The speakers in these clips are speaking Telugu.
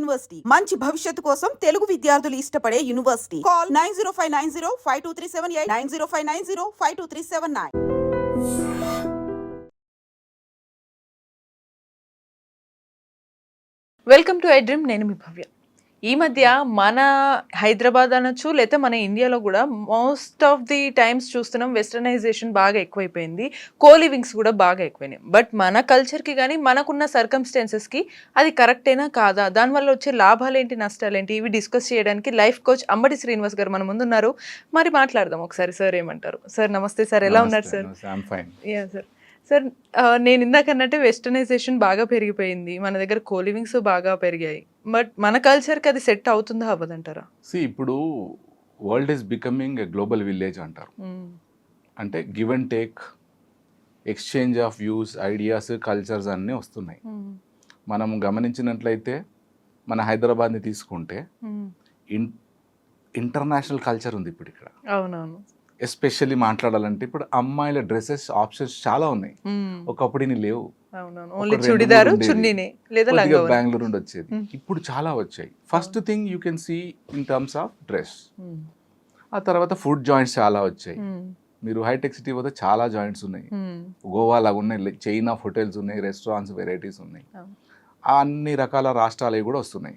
యూనివర్సిటీ మంచి భవిష్యత్తు కోసం తెలుగు విద్యార్థులు ఇష్టపడే university. Call 9059052378 9059052379. Welcome to I dream. నేను మీ భవ్య. ఈ మధ్య మన హైదరాబాద్ అనొచ్చు, లేకపోతే మన ఇండియాలో కూడా మోస్ట్ ఆఫ్ ది టైమ్స్ చూస్తున్నాం వెస్టర్నైజేషన్ బాగా ఎక్కువైపోయింది, కోలివింగ్స్ కూడా బాగా ఎక్కువైనాయి. బట్ మన కల్చర్కి కానీ మనకున్న సర్కమ్స్టాన్సెస్కి అది కరెక్టేనా కాదా, దానివల్ల వచ్చే లాభాలేంటి నష్టాలేంటి, ఇవి డిస్కస్ చేయడానికి లైఫ్ కోచ్ అంబటి శ్రీనివాస్ గారు మన ముందున్నారు. మరి మాట్లాడదాం ఒకసారి. సార్ ఏమంటారు? సార్ నమస్తే సార్, ఎలా ఉన్నారు సార్? Yeah sir. సార్ నేను ఇందాక అన్నట్టు వెస్టర్నైజేషన్ బాగా పెరిగిపోయింది, మన దగ్గర కోలివింగ్స్ బాగా పెరిగాయి. బట్ మన కల్చర్కి అది సెట్ అవుతుందా అవ్వదంటారా? ఇప్పుడు world is becoming a global village అంటారు. అంటే give and take, exchange of views, ideas, cultures అన్నీ వస్తున్నాయి. మనం గమనించినట్లయితే మన హైదరాబాద్ని తీసుకుంటే ఇంటర్నేషనల్ కల్చర్ ఉంది ఇప్పుడు ఇక్కడ. అవునవును. ఎస్పెషల్లీ మాట్లాడాలంటే ఇప్పుడు అమ్మాయిల డ్రెస్సెస్ ఆప్షన్స్ చాలా ఉన్నాయి, ఒకప్పుడు ఇన్ని లేవు. బెంగళూరు నుండి వచ్చేది, ఇప్పుడు చాలా వచ్చాయి. First thing you can see in terms of dress. ఆ తర్వాత ఫుడ్ జాయింట్స్ చాలా వచ్చాయి. మీరు హైటెక్ సిటీ పోతే చాలా జాయింట్స్ ఉన్నాయి, గోవా లాగా ఉన్నాయి, చైన్ ఆఫ్ హోటల్స్ ఉన్నాయి, రెస్టారెంట్స్ వెరైటీస్ ఉన్నాయి. అన్ని రకాల రాష్ట్రాలవి కూడా వస్తున్నాయి.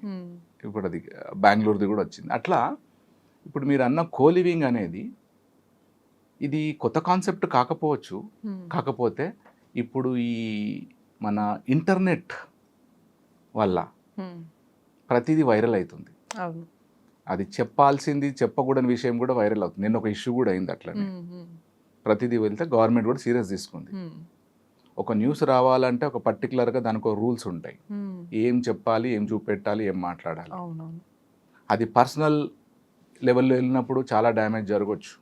ఇప్పుడు అది బెంగళూరుది కూడా వచ్చింది. అట్లా ఇప్పుడు మీరు అన్న కోలివింగ్ అనేది ఇది కొత్త కాన్సెప్ట్ కాకపోవచ్చు, కాకపోతే ఇప్పుడు ఈ మన ఇంటర్నెట్ వల్ల ప్రతిదీ వైరల్ అవుతుంది. అది చెప్పాల్సింది చెప్పకూడని విషయం కూడా వైరల్ అవుతుంది. నేను ఒక ఇష్యూ కూడా అయింది అట్లనే. ప్రతిదీ వెళ్తే గవర్నమెంట్ కూడా సీరియస్ తీసుకుంది. ఒక న్యూస్ రావాలంటే ఒక పర్టికులర్గా దానికి ఒక రూల్స్ ఉంటాయి, ఏం చెప్పాలి, ఏం చూపెట్టాలి, ఏం మాట్లాడాలి. అది పర్సనల్ లెవెల్లో వెళ్ళినప్పుడు చాలా డ్యామేజ్ జరగవచ్చు.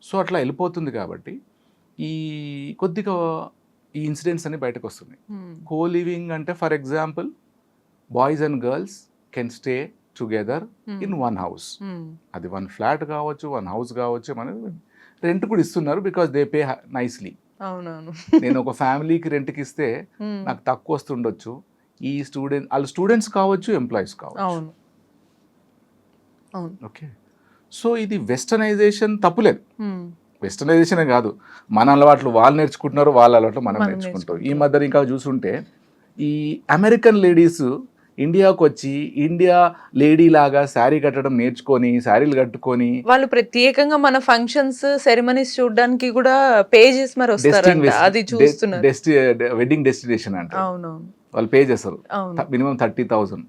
సో అట్లా వెళ్ళిపోతుంది. కాబట్టి ఈ కొద్దిగా ఈ ఇన్సిడెంట్స్ అన్ని బయటకు వస్తున్నాయి. కోలివింగ్ అంటే for example boys and girls can stay together in one house. అది వన్ ఫ్లాట్ కావచ్చు, వన్ హౌస్ కావచ్చు, మన రెంట్ కూడా ఇస్తున్నారు, బికాస్ దే పే నైస్లీ. నేను ఒక ఫ్యామిలీకి రెంట్కి ఇస్తే నాకు తక్కువ వస్తుండొచ్చు. ఈ వాళ్ళు స్టూడెంట్స్ కావచ్చు, ఎంప్లాయీస్ కావచ్చు. ఓకే, సో ఇది వెస్టర్నైజేషన్ తప్పులేదు. వెస్టర్నైజేషనే కాదు, మన అలవాట్లు వాళ్ళు నేర్చుకుంటున్నారు, వాళ్ళ అలవాట్లు మనం నేర్చుకుంటాం. ఈ మధ్య ఇంకా చూసుంటే ఈ అమెరికన్ లేడీస్ ఇండియాకు వచ్చి ఇండియా లేడీ లాగా శారీ కట్టడం నేర్చుకొని, శారీలు కట్టుకొని వాళ్ళు ప్రత్యేకంగా మన ఫంక్షన్స్, సెరమనీస్ చూడడానికి కూడా పే చేసి మరి వస్తారు. అది చూస్తున్నారు, వెడ్డింగ్ డెస్టినేషన్ అంటే వాళ్ళు పే చేస్తారు మినిమం 30,000.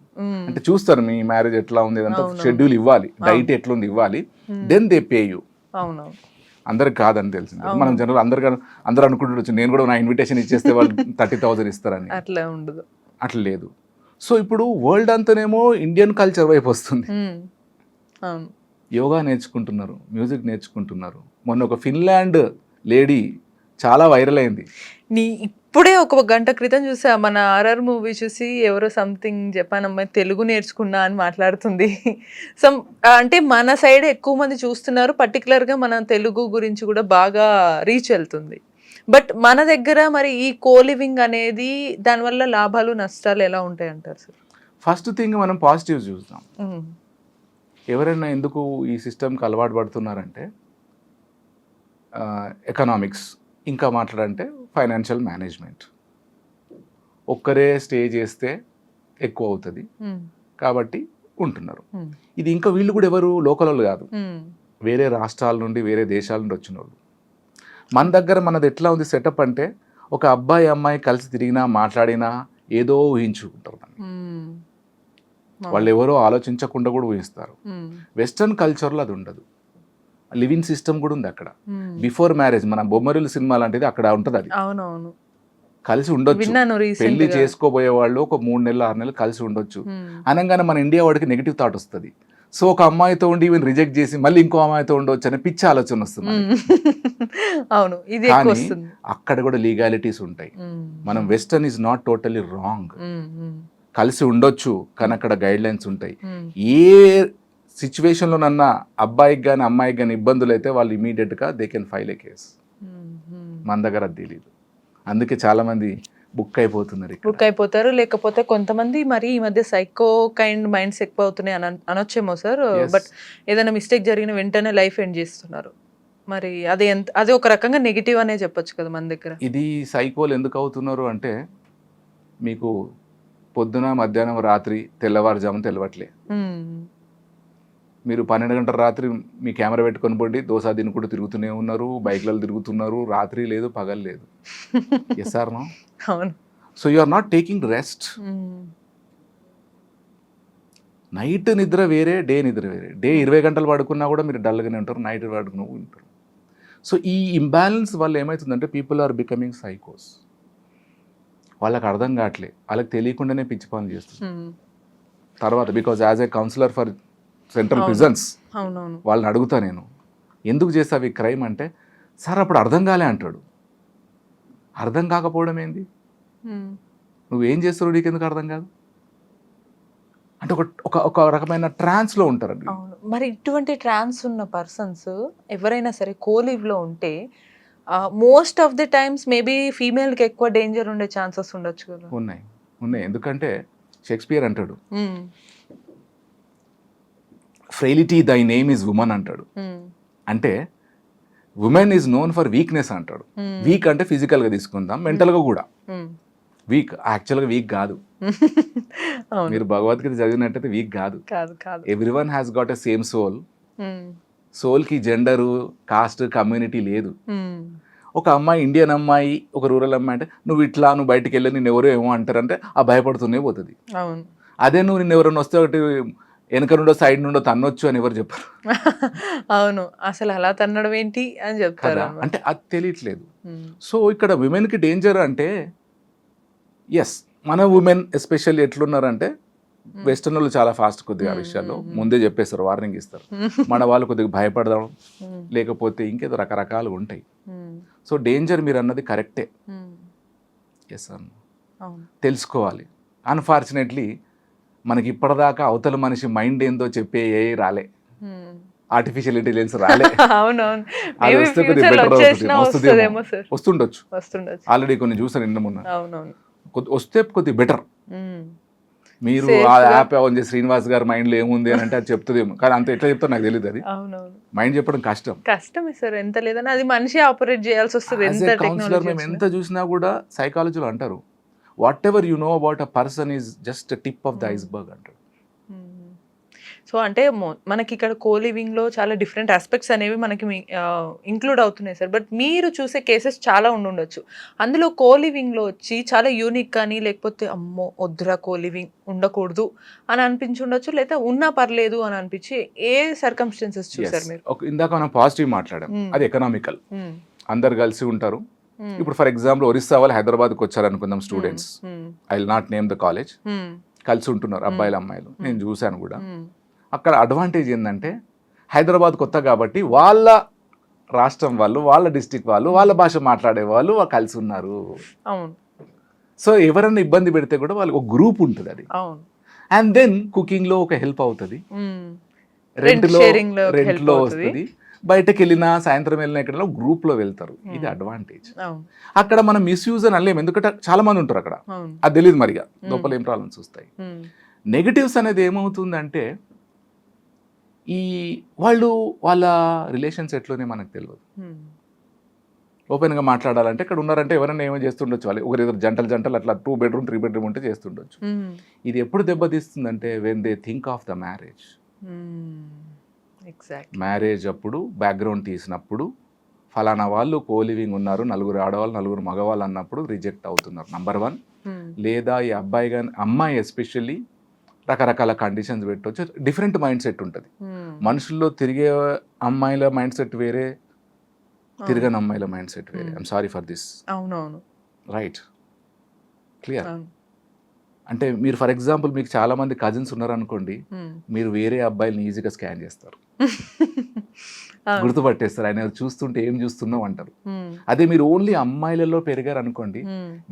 అంటే చూస్తారు మీ మ్యారేజ్ ఎట్లా ఉంది, ఏదంతా షెడ్యూల్ ఇవ్వాలి, డైట్ ఎట్లుంది ఇవ్వాలి, దెన్ దే పే యూ. అందరికి కాదని తెలిసింది. మనం జనరల్ అందరూ అనుకుంటుండొచ్చు, నేను కూడా నా ఇన్విటేషన్ ఇచ్చేస్తే వాళ్ళు 30,000 ఇస్తారని. అట్లా ఉండదు, అట్లా లేదు. సో ఇప్పుడు వరల్డ్ అంతానేమో ఇండియన్ కల్చర్ వైపు వస్తుంది. యోగా నేర్చుకుంటున్నారు, మ్యూజిక్ నేర్చుకుంటున్నారు. మొన్న ఒక ఫిన్లాండ్ లేడీ చాలా వైరల్ అయింది. ఇప్పుడే ఒక గంట క్రితం చూసా, మన ఆర్ఆర్ మూవీ చూసి ఎవరో సంథింగ్ జపాన్ అమ్మాయి తెలుగు నేర్చుకున్నా అని మాట్లాడుతుంది. అంటే మన సైడ్ ఎక్కువ మంది చూస్తున్నారు, పర్టికులర్గా మన తెలుగు గురించి కూడా బాగా రీచ్ వెళ్తుంది. బట్ మన దగ్గర మరి ఈ కోలివింగ్ అనేది దానివల్ల లాభాలు నష్టాలు ఎలా ఉంటాయి అంటారు సార్? ఫస్ట్ థింగ్ మనం పాజిటివ్ చూస్తాం. ఎవరైనా ఎందుకు ఈ సిస్టమ్కి అలవాటు పడుతున్నారంటే ఎకనామిక్స్, ఇంకా మాట్లాడంటే ఫైనాన్షియల్ మేనేజ్మెంట్. ఒక్కరే స్టే చేస్తే ఎక్కువ అవుతుంది కాబట్టి ఉంటున్నారు. ఇది ఇంకా వీళ్ళు కూడా ఎవరు లోకల్ వాళ్ళు కాదు, వేరే రాష్ట్రాల నుండి, వేరే దేశాల నుండి వచ్చిన వాళ్ళు. మన దగ్గర మనది ఎట్లా ఉంది సెటప్ అంటే, ఒక అబ్బాయి అమ్మాయి కలిసి తిరిగినా మాట్లాడినా ఏదో ఊహించుకుంటారు. వాళ్ళు ఎవరో ఆలోచించకుండా కూడా ఊహిస్తారు. వెస్టర్న్ కల్చర్లో అది ఉండదు. లివింగ్ సిస్టమ్ కూడా ఉంది అక్కడ. బిఫోర్ మ్యారేజ్ మన బొమ్మరిల్లు సినిమా లాంటిది అక్కడ ఉంటుంది. అది కలిసి ఉండొచ్చు, పెళ్లి చేసుకోబోయే వాళ్ళు ఒక 3 నెలలు 6 నెలలు కలిసి ఉండొచ్చు. అనగానే మన ఇండియా వాడికి నెగిటివ్ థాట్ వస్తుంది. సో ఒక అమ్మాయితో ఉండి ఈవెన్ రిజెక్ట్ చేసి మళ్ళీ ఇంకో అమ్మాయితో ఉండొచ్చు అనే పిచ్చి ఆలోచన వస్తుంది. కానీ అక్కడ కూడా లీగాలిటీస్ ఉంటాయి. మనం western is not totally wrong, కలిసి ఉండొచ్చు, కానీ అక్కడ గైడ్ లైన్స్ ఉంటాయి. ఏ సిచ్యువేషన్లోనన్నా అబ్బాయికి కానీ అమ్మాయికి కానీ ఇబ్బందులు అయితే వాళ్ళు ఇమీడియట్గా they can file A case. మన దగ్గర అది తెలియదు. అందుకే చాలామంది బుక్ అయిపోతున్నారు ఇక్కడ. బుక్ అయిపోతారు. లేకపోతే కొంతమంది మరి ఈ మధ్య సైకో కైండ్ మైండ్స్ ఎక్కువ అవుతున్నాయి అనొచ్చేమో సార్. Yes. బట్ ఏదైనా మిస్టేక్ జరిగిన వెంటనే లైఫ్ ఎండ్ చేస్తున్నారు. మరి అది ఒక రకంగా నెగిటివ్ అనే చెప్పొచ్చు కదా మన దగ్గర. ఇది సైకోలు ఎందుకు అవుతున్నారు అంటే మీకు పొద్దున మధ్యాహ్నం రాత్రి తెల్లవారుజామున తెలవట్లే. మీరు 12 గంటల రాత్రి మీ కెమెరా పెట్టుకొని పోండి, దోశ తినుకుంటూ తిరుగుతూనే ఉన్నారు, బైక్లలో తిరుగుతున్నారు, రాత్రి లేదు పగలు లేదు. Yes or no? అవును. So you are not taking rest. Night నిద్ర వేరే, డే నిద్ర వేరే. డే 20 గంటలు పడుకున్నా కూడా మీరు డల్గానే ఉంటారు, నైట్ పడుకున్నా ఉంటారు. సో ఈ ఇంబ్యాలెన్స్ వల్ల ఏమవుతుందంటే పీపుల్ ఆర్ బికమింగ్ సైకోస్. వాళ్ళకి అర్థం కావట్లే, వాళ్ళకి తెలియకుండానే పిచ్చి పనులు చేస్తుంది. తర్వాత because as a counsellor for central prisons అవునవును. వాళ్ళని అడుగుతా నేను, ఎందుకు చేస్తావు ఈ క్రైమ్ అంటే, సార్ అప్పుడు అర్థం కాలే అంటాడు. అర్థం కాకపోవడం ఏంది? నువ్వేం చేస్తావు నీకు ఎందుకు అర్థం కాదు అంటే ఒక రకమైన ట్రాన్స్లో ఉంటారండి. అవును. మరి ఇటువంటి ట్రాన్స్ ఉన్న పర్సన్స్ ఎవరైనా సరే కోలీవ్లో ఉంటే most of the times maybe ఫీమేల్కి ఎక్కువ డేంజర్ ఉండే ఛాన్సెస్ ఉండొచ్చు కదా. ఉన్నాయి ఎందుకంటే షేక్స్పియర్ అంటాడు, ఫ్రెయిలిటీ దై నేమ్ ఈజ్ ఉమెన్ అంటాడు. అంటే women is known for weakness అంటాడు. వీక్ అంటే ఫిజికల్గా తీసుకుందాం, మెంటల్గా కూడా వీక్. యాక్చువల్గా వీక్ కాదు. మీరు భగవద్గీత చదివినట్టయితే వీక్ కాదు. Everyone has got a same soul. సోల్కి జెండరు, కాస్ట్, కమ్యూనిటీ లేదు. ఒక అమ్మాయి, ఇండియన్ అమ్మాయి, ఒక రూరల్ అమ్మాయి అంటే నువ్వు బయటికి వెళ్ళి నేను ఎవరో ఏమో అంటారంటే ఆ భయపడుతూనే పోతుంది. అదే నువ్వు నిన్ను ఎవరైనా వస్తే ఒకటి వెనక నుండో సైడ్ నుండో తన్నొచ్చు అని ఎవరు చెప్పారు. అవును, అసలు అలా తన్నడం ఏంటి అని చెప్తారు. అంటే అది తెలియట్లేదు. సో ఇక్కడ విమెన్కి డేంజర్ అంటే, ఎస్ మన ఉమెన్ ఎస్పెషల్లీ ఎట్లున్నారంటే, వెస్టర్న్ వాళ్ళు చాలా ఫాస్ట్ కొద్దిగా ఆ విషయాల్లో ముందే చెప్పేస్తారు, వార్నింగ్ ఇస్తారు. మన వాళ్ళు కొద్దిగా భయపడడం, లేకపోతే ఇంకేదో రకరకాలు ఉంటాయి. సో డేంజర్ మీరు అన్నది కరెక్టే. ఎస్ అన్న, తెలుసుకోవాలి. అన్ఫార్చునేట్లీ మనకి ఇప్పటిదాకా అవతల మనిషి మైండ్ ఏందో చెప్పే ఏ రాలే, ఆర్టిఫిషియల్ ఇంటెలిజెన్స్ రాలే. అది వస్తే కొద్దిగా బెటర్ వస్తుండొచ్చు. ఆల్రెడీ కొన్ని చూసాను నిన్న మొన్న, వస్తే కొద్దిగా బెటర్. మీరు ఆ యాప్ ఆన్ చేసి శ్రీనివాస్ గారి మైండ్ లో ఏముంది అని అంటే అది చెప్తుందేమో, కానీ అంత ఎట్లా చెప్తారు నాకు తెలియదు. అది మైండ్ చెప్పడం కష్టమే సార్. ఎంత లేదని అది మనిషి ఆపరేట్ చేయాల్సి వస్తుంది. కౌన్సిలర్ మేము ఎంత చూసినా కూడా సైకాలజీలో అంటారు, what ever you know about a person is just tip of the iceberg అంటారు. సో అంటే మనకి ఇక్కడ కోలివింగ్లో చాలా డిఫరెంట్ ఆస్పెక్ట్స్ అనేవి మనకి ఇంక్లూడ్ అవుతున్నాయి సార్. బట్ మీరు చూసే కేసెస్ చాలా ఉండొచ్చు. అందులో కోలివింగ్లో వచ్చి చాలా యూనిక్ కానీ, లేకపోతే అమ్మో వద్దురా కోలివింగ్ ఉండకూడదు అని అనిపించి ఉండొచ్చు, లేదా ఉన్నా పర్లేదు అని అనిపించి ఏ సర్కమ్స్టెన్సెస్ చూసారు మీరు? ఇందాక మనం పాజిటివ్ మాట్లాడాం, అది ఎకనామికల్. అందరు కలిసి ఉంటారు. ఇప్పుడు ఫర్ ఎగ్జాంపుల్ ఒరిస్సా వాళ్ళు హైదరాబాద్కి వచ్చారు అనుకుందాం, students, I will not name the college, కలిసి ఉంటున్నారు అబ్బాయిలు అమ్మాయిలు. నేను చూశాను కూడా. అక్కడ అడ్వాంటేజ్ ఏంటంటే హైదరాబాద్ కొత్త కాబట్టి వాళ్ళ రాష్ట్రం వాళ్ళు, వాళ్ళ డిస్టిక్ వాళ్ళు, వాళ్ళ భాష మాట్లాడే వాళ్ళు కలిసి ఉన్నారు. సో ఎవరైనా ఇబ్బంది పెడితే కూడా వాళ్ళకి ఒక గ్రూప్ ఉంటుంది. అది అండ్ దెన్ కుకింగ్లో ఒక హెల్ప్ అవుతుంది, రెంట్లో వస్తుంది, బయటకు వెళ్ళినా సాయంత్రం వెళ్ళినా ఎక్కడ గ్రూప్లో వెళ్తారు. ఇది అడ్వాంటేజ్. అక్కడ మనం మిస్యూజ్ అని అనలేము, ఎందుకంటే చాలా మంది ఉంటారు అక్కడ, అది తెలియదు మరిగా లోపల ఏం ప్రాబ్లమ్స్ వస్తాయి. నెగటివ్స్ అనేది ఏమవుతుందంటే, ఈ వాళ్ళ రిలేషన్స్ ఎట్లోనే మనకు తెలియదు. ఓపెన్గా మాట్లాడాలంటే ఇక్కడ ఉన్నారంటే ఎవరైనా ఏమో చేస్తుండొచ్చు, వాళ్ళు ఒకరిద్దరు జంటలు అట్లా 2 bedroom 3 bedroom ఉంటే చేస్తుండొచ్చు. ఇది ఎప్పుడు దెబ్బతీస్తుందంటే when they think of the marriage. Marriage అప్పుడు బ్యాక్గ్రౌండ్ తీసినప్పుడు ఫలానా వాళ్ళు కోలివింగ్ ఉన్నారు, 4 ఆడవాళ్ళు 4 మగవాళ్ళు అన్నప్పుడు రిజెక్ట్ అవుతున్నారు, నంబర్ 1. లేదా ఈ అబ్బాయి కానీ అమ్మాయి ఎస్పెషల్లీ రకరకాల కండిషన్స్ పెట్టవచ్చు. డిఫరెంట్ మైండ్ సెట్ ఉంటుంది మనుషుల్లో. తిరిగే అమ్మాయిల మైండ్ సెట్ వేరే, తిరగని అమ్మాయిల మైండ్ సెట్ వేరే. I'm sorry for this. అవునవును, రైట్, క్లియర్. అంటే మీరు ఫర్ ఎగ్జాంపుల్ మీకు చాలా మంది కజిన్స్ ఉన్నారనుకోండి, మీరు వేరే అబ్బాయిని ఈజీగా స్కాన్ చేస్తారు, గుర్తుపట్టేస్తారు. ఆయన చూస్తుంటే ఏం చూస్తున్నావు అంటారు. అదే మీరు ఓన్లీ అమ్మాయిలలో పెరిగారు అనుకోండి,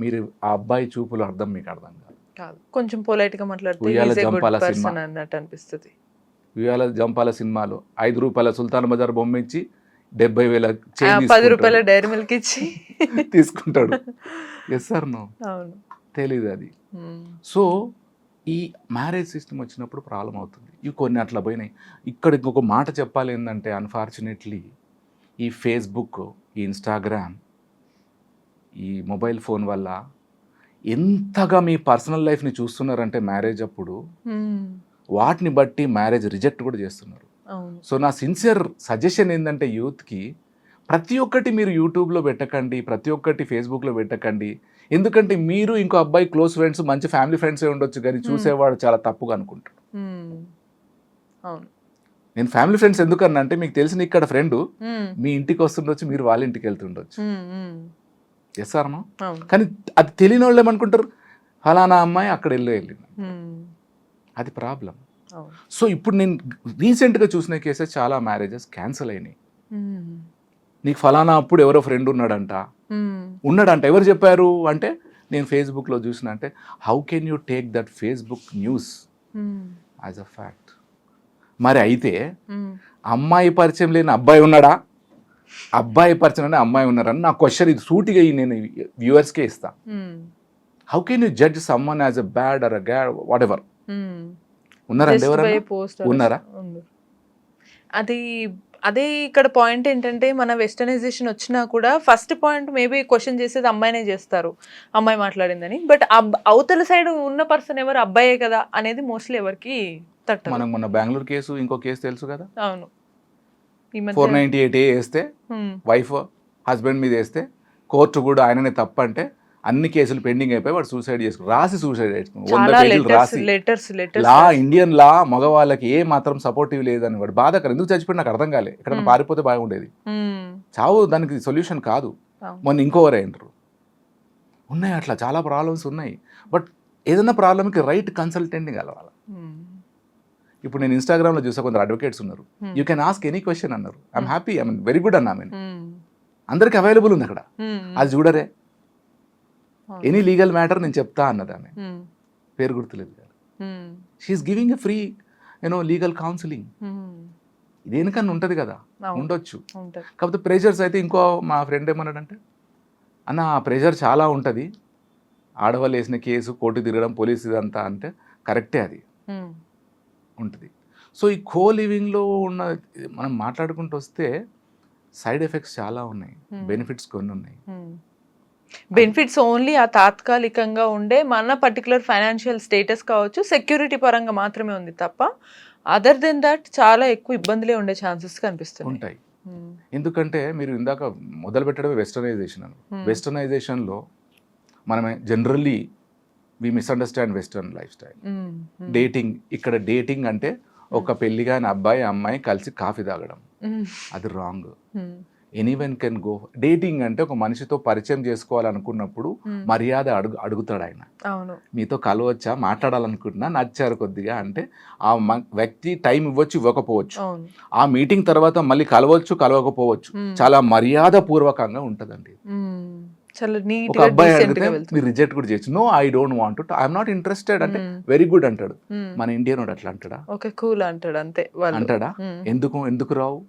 మీరు ఆ అబ్బాయి చూపులు అర్థం మీకు అర్థం కాదు. కొంచెం పొలైట్ గా మాట్లాడితే ఉయ్యాల జంపాల సినిమా అన్నట్టు అనిపిస్తుంది. ఉయ్యాల జంపాల సినిమాలో 5 రూపాయల సుల్తాన్ బజార్ బొమ్మ ఇచ్చి 70,000 10 రూపాయల డైరీ మిల్క్ ఇచ్చి తీసుకుంటాడు. ఎస్ సార్ నో అవును. తెలీదు అది. ఉమ్. సో ఈ మ్యారేజ్ సిస్టమ్ వచ్చినప్పుడు ప్రాబ్లం అవుతుంది. ఇవి కొన్ని అట్లా పోయినాయి. ఇక్కడ ఇంకొక మాట చెప్పాలి ఏంటంటే అన్ఫార్చునేట్లీ ఈ ఫేస్బుక్, ఈ ఇన్స్టాగ్రామ్, ఈ మొబైల్ ఫోన్ వల్ల ఎంతగా మీ పర్సనల్ లైఫ్ని చూస్తున్నారంటే మ్యారేజ్ అప్పుడు ఉమ్. వాటిని బట్టి మ్యారేజ్ రిజెక్ట్ కూడా చేస్తున్నారు. అవును. సో నా సిన్సియర్ సజెషన్ ఏంటంటే యూత్కి ప్రతి ఒక్కటి మీరు యూట్యూబ్లో పెట్టకండి, ప్రతి ఒక్కటి ఫేస్బుక్లో పెట్టకండి. ఎందుకంటే మీరు ఇంకో అబ్బాయి క్లోజ్ ఫ్రెండ్స్, మంచి ఫ్యామిలీ ఫ్రెండ్సే ఉండొచ్చు, కానీ చూసేవాడు చాలా తప్పుగా అనుకుంటాడు. ఉమ్. అవును. నేను ఫ్యామిలీ ఫ్రెండ్స్ ఎందుకన్నా అంటే మీకు తెలిసిన ఇక్కడ ఫ్రెండ్ ఉమ్. మీ ఇంటికి వస్తుండొచ్చు, మీరు వాళ్ళ ఇంటికి వెళ్తుండొచ్చు. ఉమ్. ఉమ్. ఎస్ సార్ అమ్మా. అవును. కానీ అది తెలియని వాళ్ళు ఏమనుకుంటారు, ఫలానా అమ్మాయి అక్కడ వెళ్ళింది. ఉమ్. అది ప్రాబ్లం. అవును. సో ఇప్పుడు నేను రీసెంట్గా చూసిన కేసెస్ చాలా మ్యారేజెస్ క్యాన్సిల్ అయినాయి. ఉమ్. నీకు ఫలానా అప్పుడు ఎవరో ఫ్రెండ్ ఉన్నాడంట, ఎవరు చెప్పారు అంటే నేను ఫేస్బుక్లో చూసిన. అంటే how can you take that Facebook news as a fact? మరి అయితే అమ్మాయి పరిచయం లేని అబ్బాయి ఉన్నాడా, అబ్బాయి పరిచయం లేని అమ్మాయి ఉన్నారని నా క్వశ్చన్. ఇది సూటిగా నేను వ్యూవర్స్కే ఇస్తా. How can you judge someone as a bad or a GAD what ever? ఉన్నారండి ఎవరైనా? ఉన్నారా? అది అదే ఇక్కడ పాయింట్ ఏంటంటే మన వెస్టర్నైజేషన్ వచ్చినా కూడా ఫస్ట్ పాయింట్ మేబీ క్వశ్చన్ చేసేది అమ్మాయినే చేస్తారు, అమ్మాయి మాట్లాడిందని. బట్ అవతల సైడ్ ఉన్న పర్సన్ ఎవరు, అబ్బాయే కదా అనేది మోస్ట్లీ ఎవరికి తట్టదు. మనకు మొన్న బెంగళూరు కేసు, ఇంకో కేసు తెలుసు కదా. అవును. ఈ మధ్య 498A వేస్తే వైఫ్ హస్బెండ్ మీద వేస్తే కోర్టు కూడా ఆయననే తప్ప అంటే అన్ని కేసులు పెండింగ్ అయిపోయి వాడు సూసైడ్ చేసుకుని రాసి సూసైడ్ చేసుకుని 100 పేజీలు రాసి లా, ఇండియన్ లా మగవాళ్ళకి ఏ మాత్రం సపోర్టివ్ లేదని వాడు బాధకరం. ఎందుకు చచ్చిపోయి నాకు అర్థం కాలే. ఎక్కడైనా పారిపోతే బాగుండేది. చావు దానికి సొల్యూషన్ కాదు. మొన్న ఇంకోవర్ అయినరు ఉన్నాయి. అట్లా చాలా ప్రాబ్లమ్స్ ఉన్నాయి. బట్ ఏదైనా ప్రాబ్లమ్కి రైట్ కన్సల్టెంట్ని కలవాలి. ఇప్పుడు నేను ఇన్స్టాగ్రామ్లో చూసా కొందరు అడ్వకేట్స్ ఉన్నారు. You can ask any question అన్నారు. I'm happy, I mean very good అన్నా. నేను అందరికి అవైలబుల్ ఉంది అక్కడ. అది చూడరే. ఎనీ లీగల్ మ్యాటర్ నేను చెప్తా అన్నది ఆమె, పేరు గుర్తులేదు. She is giving a free legal counselling. దేనికన్నా ఉంటుంది కదా, ఉండొచ్చు. కాకపోతే ప్రెషర్స్ అయితే ఇంకో మా ఫ్రెండ్ ఏమన్నాడంటే, అన్న ఆ ప్రెషర్ చాలా ఉంటుంది, ఆడవాళ్ళు వేసిన కేసు, కోర్టు తిరగడం, పోలీసు ఇదంతా అంటే కరెక్టే, అది ఉంటుంది. సో ఈ కో లివింగ్లో ఉన్న మనం మాట్లాడుకుంటూ వస్తే సైడ్ ఎఫెక్ట్స్ చాలా ఉన్నాయి, బెనిఫిట్స్ కొన్ని ఉన్నాయి. బెనిఫిట్స్ ఓన్లీ ఆ తాత్కాలికంగా ఉండే మన పర్టికులర్ ఫైనాన్షియల్ స్టేటస్ కావచ్చు, సెక్యూరిటీ పరంగా మాత్రమే ఉంది తప్ప అదర్ దెన్ దట్ చాలా ఎక్కువ ఇబ్బందులే ఉండే ఛాన్సెస్ కనిపిస్తాయి ఉంటాయి. ఎందుకంటే మీరు ఇందాక మొదలు పెట్టడమే వెస్టర్నైజేషన్ అని. వెస్టర్నైజేషన్లో మనమే generally we misunderstand western lifestyle. Dating, ఇక్కడ డేటింగ్ అంటే ఒక పెళ్లిగాని అబ్బాయి అమ్మాయి కలిసి కాఫీ తాగడం, అది wrong. Anyone can go. Dating అంటే ఒక మనిషితో పరిచయం చేసుకోవాలనుకున్నప్పుడు మర్యాద అడుగుతాడు ఆయన. మీతో కలవచ్చా, మాట్లాడాలనుకుంటున్నా, నచ్చారు కొద్దిగా అంటే ఆ వ్యక్తి టైం ఇవ్వచ్చు, ఇవ్వకపోవచ్చు. ఆ మీటింగ్ తర్వాత మళ్ళీ కలవచ్చు, కలవకపోవచ్చు. చాలా మర్యాద పూర్వకంగా ఉంటదండి. ఒక అబ్బాయి అడిగితే మీరు రిజెక్ట్ కూడా చేయొచ్చు. No, I don't want to, I'm not interested అంటే వెరీ గుడ్ అంటాడు. మన ఇండియన్ అట్లా అంటాడా? ఓకే కూల్ అంటాడు అంతే. అంటాడా? ఎందుకు రావు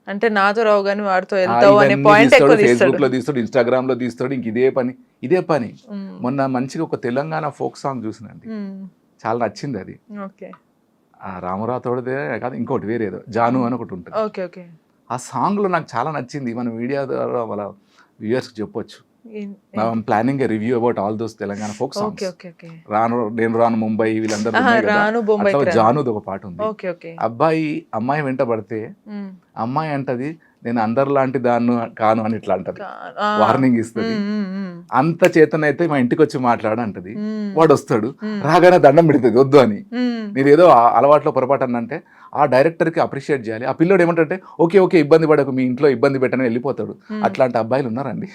అంటే నాతో రావు కానీ వాడితో వెళ్తావు అనే పాయింట్ ఎక్కువ తీస్తాడు. ఫేస్బుక్ లో తీస్తాడు, ఇన్స్టాగ్రామ్ లో తీస్తాడు, ఇంక ఇదే పని. మొన్న మంచిగా ఒక తెలంగాణ ఫోక్ సాంగ్ చూసినండి, చాలా నచ్చింది అది. ఆ రామరావు తోడదే కాదు, ఇంకోటి వేరేదో జాను అని ఒకటి ఉంటుంది. ఆ సాంగ్ లో నాకు చాలా నచ్చింది. మన మీడియా ద్వారా వాళ్ళ వ్యూయర్స్ చెప్పొచ్చు. Planning A review about all those Telangana folk songs. నేను రాను ముంబై, వీళ్ళందరూ జానుది ఒక పాట ఉంది. అబ్బాయి అమ్మాయి వెంట పడితే అమ్మాయి అంటది నేను అందరిలాంటి దాన్ని కాను అని ఇట్లా అంటది, వార్నింగ్ ఇస్తుంది. అంత చేతనైతే మా ఇంటికి వచ్చి మాట్లాడంటది. వాడు వస్తాడు, రాగానే దండం పెడుతుంది వద్దు అని. నేను ఏదో అలవాట్లో పొరపాటు అంటే ఆ డైరెక్టర్కి అప్రిషియేట్ చేయాలి. ఆ పిల్లోడు ఏమంటే ఓకే ఇబ్బంది పడకు, మీ ఇంట్లో ఇబ్బంది పెట్టని వెళ్ళిపోతాడు. అట్లాంటి అబ్బాయిలు ఉన్నారండి.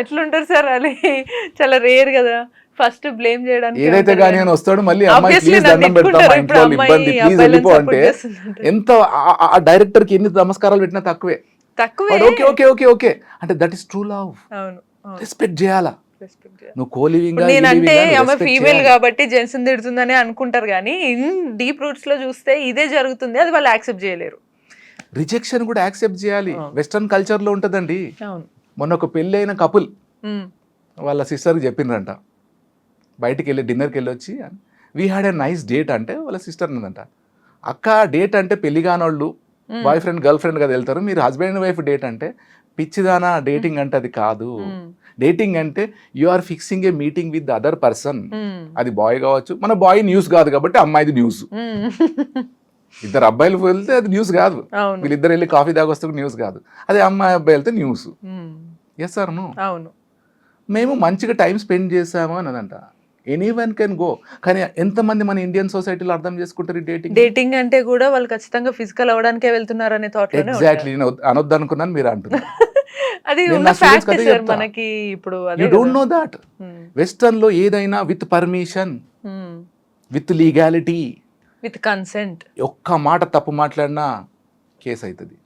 ఎట్లుంటారు సార్? అది చాలా రేర్ కదా. ఫస్ట్ బ్లేమ్ చేయడానికి ఏదైతే కానీ అని వస్తాడు, మళ్ళీ అమ్మాయి ప్లీజ్ దండం పెడతా, మా ఇంట్లో ఇబ్బంది, ప్లీజ్ వెళ్ళిపో అంటే ఎంత ఆ డైరెక్టర్ కి ఎన్ని నమస్కారాలు పెట్టినా తక్కువే. ఓకే అంటే that is true love. Respect చేయాలా? నువ్వు కోలివింగ్ నేనంటే ఆమె ఫీమేల్ కాబట్టి జెంట్స్ తిడుతుందని అనుకుంటారు, కానీ ఇన్ డీప్ రూట్స్ లో చూస్తే ఇదే జరుగుతుంది. అది వాళ్ళు యాక్సెప్ట్ చేయలేరు. రిజెక్షన్ కూడా యాక్సెప్ట్ చేయాలి. వెస్టర్న్ కల్చర్ లో ఉంటదండి. మొన్న ఒక పెళ్లి అయిన కపుల్ వాళ్ళ సిస్టర్కి చెప్పిండ్రంట, బయటికి వెళ్ళి డిన్నర్కి వెళ్ళి వచ్చి we had a nice date అంటే వాళ్ళ సిస్టర్ అన్నదంట, అక్క డేట్ అంటే పెళ్లి కానోళ్ళు బాయ్ ఫ్రెండ్ గర్ల్ ఫ్రెండ్ కదా వెళ్తారు, మీరు హస్బెండ్ అండ్ వైఫ్ డేట్ అంటే పిచ్చిదానా, డేటింగ్ అంటే అది కాదు. డేటింగ్ అంటే you are fixing a meeting with the other person. అది బాయ్ కావచ్చు, మన బాయ్ న్యూస్ కాదు కాబట్టి అమ్మాయిది న్యూస్. ఇద్దరు అబ్బాయిలు వెళ్తే అది న్యూస్ కాదు, వీళ్ళిద్దరు వెళ్ళి కాఫీ తాగొస్తే న్యూస్ కాదు, అదే అమ్మాయి అబ్బాయి వెళ్తే న్యూస్. Yes sir no. అవును, మేము మంచిగా టైం స్పెండ్ చేసాము అన్నదంట. Anyone can go. కానీ ఎంతమంది మన ఇండియన్ సొసైటీలో అర్థం చేసుకుంటారు ఈ డేటింగ్? డేటింగ్ అంటే కూడా వాళ్ళు ఖచ్చితంగా ఫిజికల్ అవడానికే వెళ్తున్నారు అనే థాట్ లోనే ఎగ్జాక్ట్లీ. నేను అనొద్దు అనుకున్నాను, మీరు అంటున్నారు. అది నేను ఉన్న నా students ఫ్యాక్ట్ కి అదే సార్ చెప్తా. మనకి ఇప్పుడు you don't know that western లో ఏదైనా with permission, with legality, with consent. ఒక్క మాట తప్పు మాట్లాడినా కేసు అవుతుంది.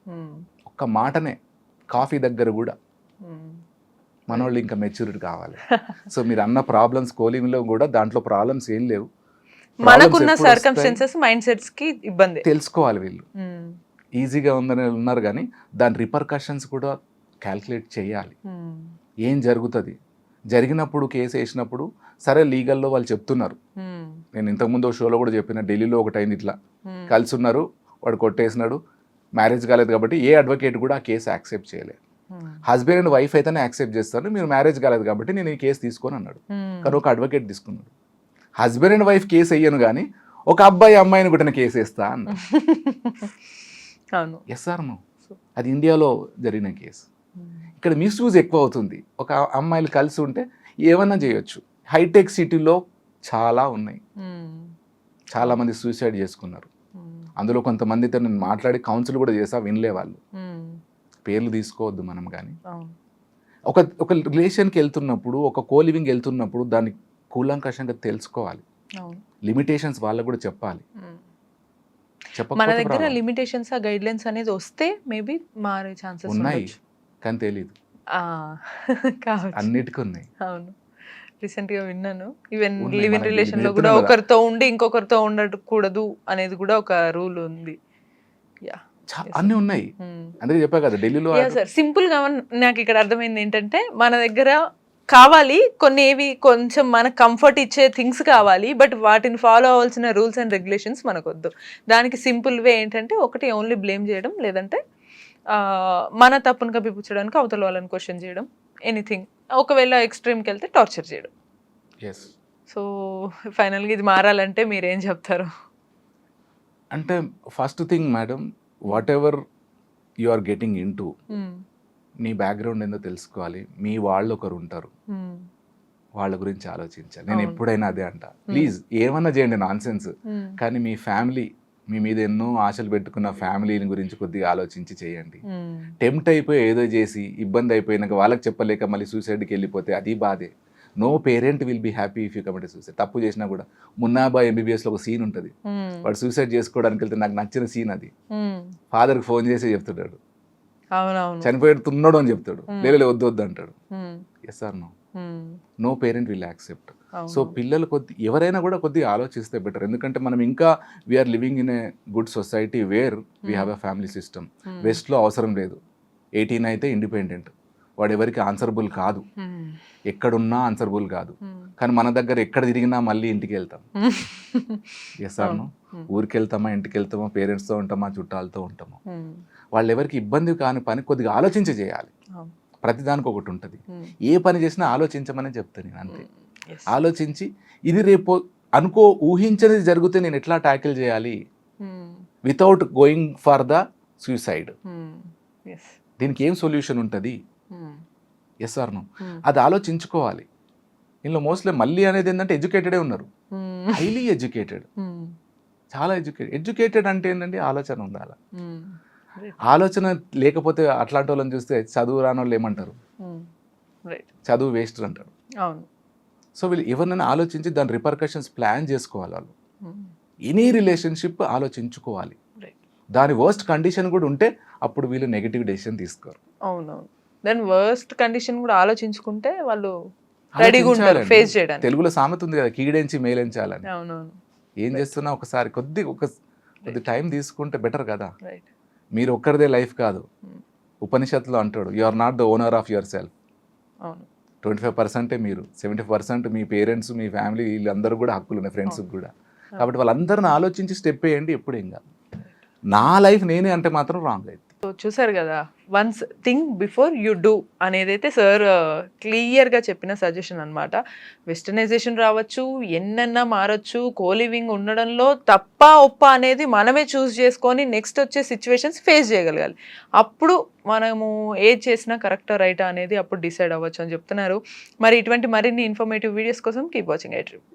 ఒక్క మాటనే. కాఫీ దగ్గర కూడా మనోళ్ళు ఇంకా మెచ్యూరిటీ కావాలి. సో మీరు అన్న ప్రాబ్లమ్స్ కోలింగ్లో కూడా దాంట్లో ప్రాబ్లమ్స్ ఏం లేవు. మనకున్న సర్కమ్స్టెన్సెస్ మైండ్ సెట్స్ కి ఇబ్బంది తెలుసుకోవాలి. వీళ్ళు ఈజీగా ఉందని ఉన్నారు కానీ దాని రిపర్కషన్స్ కూడా క్యాల్కులేట్ చేయాలి. ఏం జరుగుతుంది, జరిగినప్పుడు కేసు వేసినప్పుడు సరే లీగల్లో వాళ్ళు చెప్తున్నారు. నేను ఇంతకుముందు షోలో కూడా చెప్పిన, ఢిల్లీలో ఒకటి అయింది ఇట్లా, కలిసి ఉన్నారు, వాడు కొట్టేసినాడు, మ్యారేజ్ కాలేదు కాబట్టి ఏ అడ్వకేట్ కూడా ఆ కేసు యాక్సెప్ట్ చేయలేదు. హస్బెండ్ అండ్ వైఫ్ అయితేనే యాక్సెప్ట్ చేస్తారు, మీరు మ్యారేజ్ కాలేదు కాబట్టి నేను ఈ కేసు తీసుకొని అన్నాడు. కానీ ఒక అడ్వకేట్ తీసుకున్నాడు. హస్బెండ్ అండ్ వైఫ్ కేసు వేయను కానీ ఒక అబ్బాయి అమ్మాయిని కొట్టిన కేసు వేస్తా అన్నాడు. Yes sir no. అది ఇండియాలో జరిగిన కేసు. ఇక్కడ మిస్యూజ్ ఎక్కువ అవుతుంది. ఒక అమ్మాయిలు కలిసి ఉంటే ఏమన్నా చేయొచ్చు. హైటెక్ సిటీలో చాలా ఉన్నాయి. చాలామంది సూసైడ్ చేసుకున్నారు. అందులో కొంతమందితో నేను మాట్లాడి కౌన్సిల్ కూడా చేసా, వినలే వాళ్ళు. పేర్లు తీసుకోవద్దు మనం. కానీ ఒక రిలేషన్కి వెళ్తున్నప్పుడు, ఒక కోలివింగ్ వెళ్తున్నప్పుడు దాన్ని కూలంకషంగా తెలుసుకోవాలి. లిమిటేషన్స్ వాళ్ళకు కూడా చెప్పాలి. మన దగ్గర లిమిటేషన్స్, ఆ గైడ్ లైన్స్ అనేది వస్తే మేబీ మారే ఛాన్సెస్ ఉన్నాయి, కానీ తెలీదు. అన్నిటికీ ఉన్నాయి. అవును, రీసెంట్ గా విన్నాను. ఈవెన్ లివ్ ఇన్ రిలేషన్ లో కూడా ఒకరితో ఉండి ఇంకొకరితో ఉండకూడదు అనేది కూడా ఒక రూల్ ఉంది. అన్ని ఉన్నాయి. అందుకే చెప్పా కదా ఢిల్లీలో. సార్ సింపుల్ గా నాకు ఇక్కడ అర్థమైంది ఏంటంటే, మన దగ్గర కావాలి కొన్ని ఏవి కొంచెం మనకు కంఫర్ట్ ఇచ్చే థింగ్స్ కావాలి, బట్ వాటిని ఫాలో అవ్వాల్సిన రూల్స్ అండ్ రెగ్యులేషన్స్ మనకు వద్దు. దానికి సింపుల్ వే ఏంటంటే, ఒకటి ఓన్లీ బ్లేమ్ చేయడం, లేదంటే మన తప్పును కప్పిపుచ్చడానికి అవతల వాళ్ళని క్వశ్చన్ చేయడం, ఎనీథింగ్. ఒకవేళ ఎక్స్ట్రీమ్కి వెళ్తే టార్చర్ చేయడం. సో ఫైనల్గా ఇది మారాలంటే మీరేం చెప్తారు? అంటే first thing madam, whatever you are getting in to, నీ బ్యాక్గ్రౌండ్ ఏందో తెలుసుకోవాలి. మీ వాళ్ళు ఒకరు ఉంటారు, వాళ్ళ గురించి ఆలోచించాలి. నేను ఎప్పుడైనా అదే అంట, ప్లీజ్ ఏమన్నా చేయండి నాన్ సెన్స్, కానీ మీ ఫ్యామిలీ, మీ మీద ఎన్నో ఆశలు పెట్టుకున్న ఫ్యామిలీని గురించి కొద్దిగా ఆలోచించి చేయండి. టెంప్ట్ అయిపోయి ఏదో చేసి ఇబ్బంది అయిపోయినాక వాళ్ళకి చెప్పలేక మళ్ళీ సూసైడ్కి వెళ్ళిపోతే అది బాధే. No parent will be happy if you commit suicide. తప్పు చేసినా కూడా. మున్నాబాయ్ ఎంబీబీఎస్లో ఒక సీన్ ఉంటుంది, వాడు సూసైడ్ చేసుకోవడానికి వెళ్తే నాకు నచ్చిన సీన్ అది. ఫాదర్కి ఫోన్ చేసి చెప్తున్నాడు, చనిపోతున్నాడు అని చెప్తాడు, లేదు వద్దు వద్దు అంటాడు. Yes or no? No parent will accept. So పిల్లలు ఎవరైనా కూడా కొద్దిగా ఆలోచిస్తే బెటర్. ఎందుకంటే మనం ఇంకా we are living in a good society where we have a family system. వెస్ట్లో అవసరం లేదు, 18 అయితే ఇండిపెండెంట్, వాడు ఎవరికి ఆన్సరబుల్ కాదు, ఎక్కడున్నా ఆన్సరబుల్ కాదు. కానీ మన దగ్గర ఎక్కడ తిరిగినా మళ్ళీ ఇంటికి వెళ్తాం. Yes or no? ఊరికి వెళ్తామా, ఇంటికి వెళ్తామా, పేరెంట్స్తో ఉంటామా, చుట్టాలతో ఉంటామా. వాళ్ళు ఎవరికి ఇబ్బంది కాని పని కొద్దిగా ఆలోచించి చేయాలి. ప్రతిదానికి ఒకటి ఉంటుంది. ఏ పని చేసినా ఆలోచించమని చెప్తాను నేను, అంతే. ఆలోచించి ఇది రేపు ఊహించనిది జరిగితే నేను ఎట్లా ట్యాకిల్ చేయాలి without going for the suicide. దీనికి ఏం సొల్యూషన్ ఉంటుంది? Yes or no? అది ఆలోచించుకోవాలి. ఇందులో మోస్ట్లీ మళ్ళీ అనేది ఏంటంటే ఎడ్యుకేటెడే ఉన్నారు, హైలీ ఎడ్యుకేటెడ్, చాలా ఎడ్యుకేటెడ్ అంటే ఏంటంటే ఆలోచన ఉండాలి. ఆలోచన లేకపోతే అట్లాంటి వాళ్ళని చూస్తే చదువు రాని వాళ్ళు ఏమంటారు, చదువు వేస్ట్ అంటారు. సో వీళ్ళు ఎవరినైనా ఆలోచించి దాని రిపర్కషన్స్ ప్లాన్ చేసుకోవాలి. వాళ్ళు ఎనీ రిలేషన్షిప్ ఆలోచించుకోవాలి. దాని వర్స్ట్ కండిషన్ కూడా ఉంటే అప్పుడు వీళ్ళు నెగిటివ్ డెసిషన్ తీసుకోరు. అవునవును, దాని వర్స్ట్ కండిషన్ కూడా ఆలోచించుకుంటే వాళ్ళు రెడీగా ఉంటారు ఫేస్ చేయడానికి. తెలుగులో సామెత ఉంది కదా, కీడెంచి మేలించాలని. ఏం చేస్తున్నా ఒకసారి కొద్ది టైం తీసుకుంటే బెటర్ కదా. మీరు ఒక్కరిదే లైఫ్ కాదు. ఉపనిషత్తులో అంటాడు, you are not the owner of yourself. 25% మీరు, 70% మీ పేరెంట్స్, మీ ఫ్యామిలీ, వీళ్ళందరూ కూడా హక్కులు ఉన్నాయి, ఫ్రెండ్స్కి కూడా. కాబట్టి వాళ్ళందరిని ఆలోచించి స్టెప్ వేయండి, ఎప్పుడు ఏం కాదు. నా లైఫ్ నేనే అంటే మాత్రం రాంగ్ అయితే. సో చూసారు కదా, once think before you do అనేదైతే సార్ క్లియర్గా చెప్పిన సజెషన్ అనమాట. వెస్టర్నైజేషన్ రావచ్చు, ఎన్నన్నా మారచ్చు, కోలివింగ్ ఉండడంలో తప్ప ఒప్ప అనేది మనమే చూస్ చేసుకొని నెక్స్ట్ వచ్చే సిచ్యువేషన్స్ ఫేస్ చేయగలగాలి. అప్పుడు మనము ఏది చేసినా కరెక్టా రైటా అనేది అప్పుడు డిసైడ్ అవ్వచ్చు అని చెప్తున్నారు. మరి ఇటువంటి మరిన్ని ఇన్ఫర్మేటివ్ వీడియోస్ కోసం కీప్ వాచింగ్ ఐ డ్రీమ్.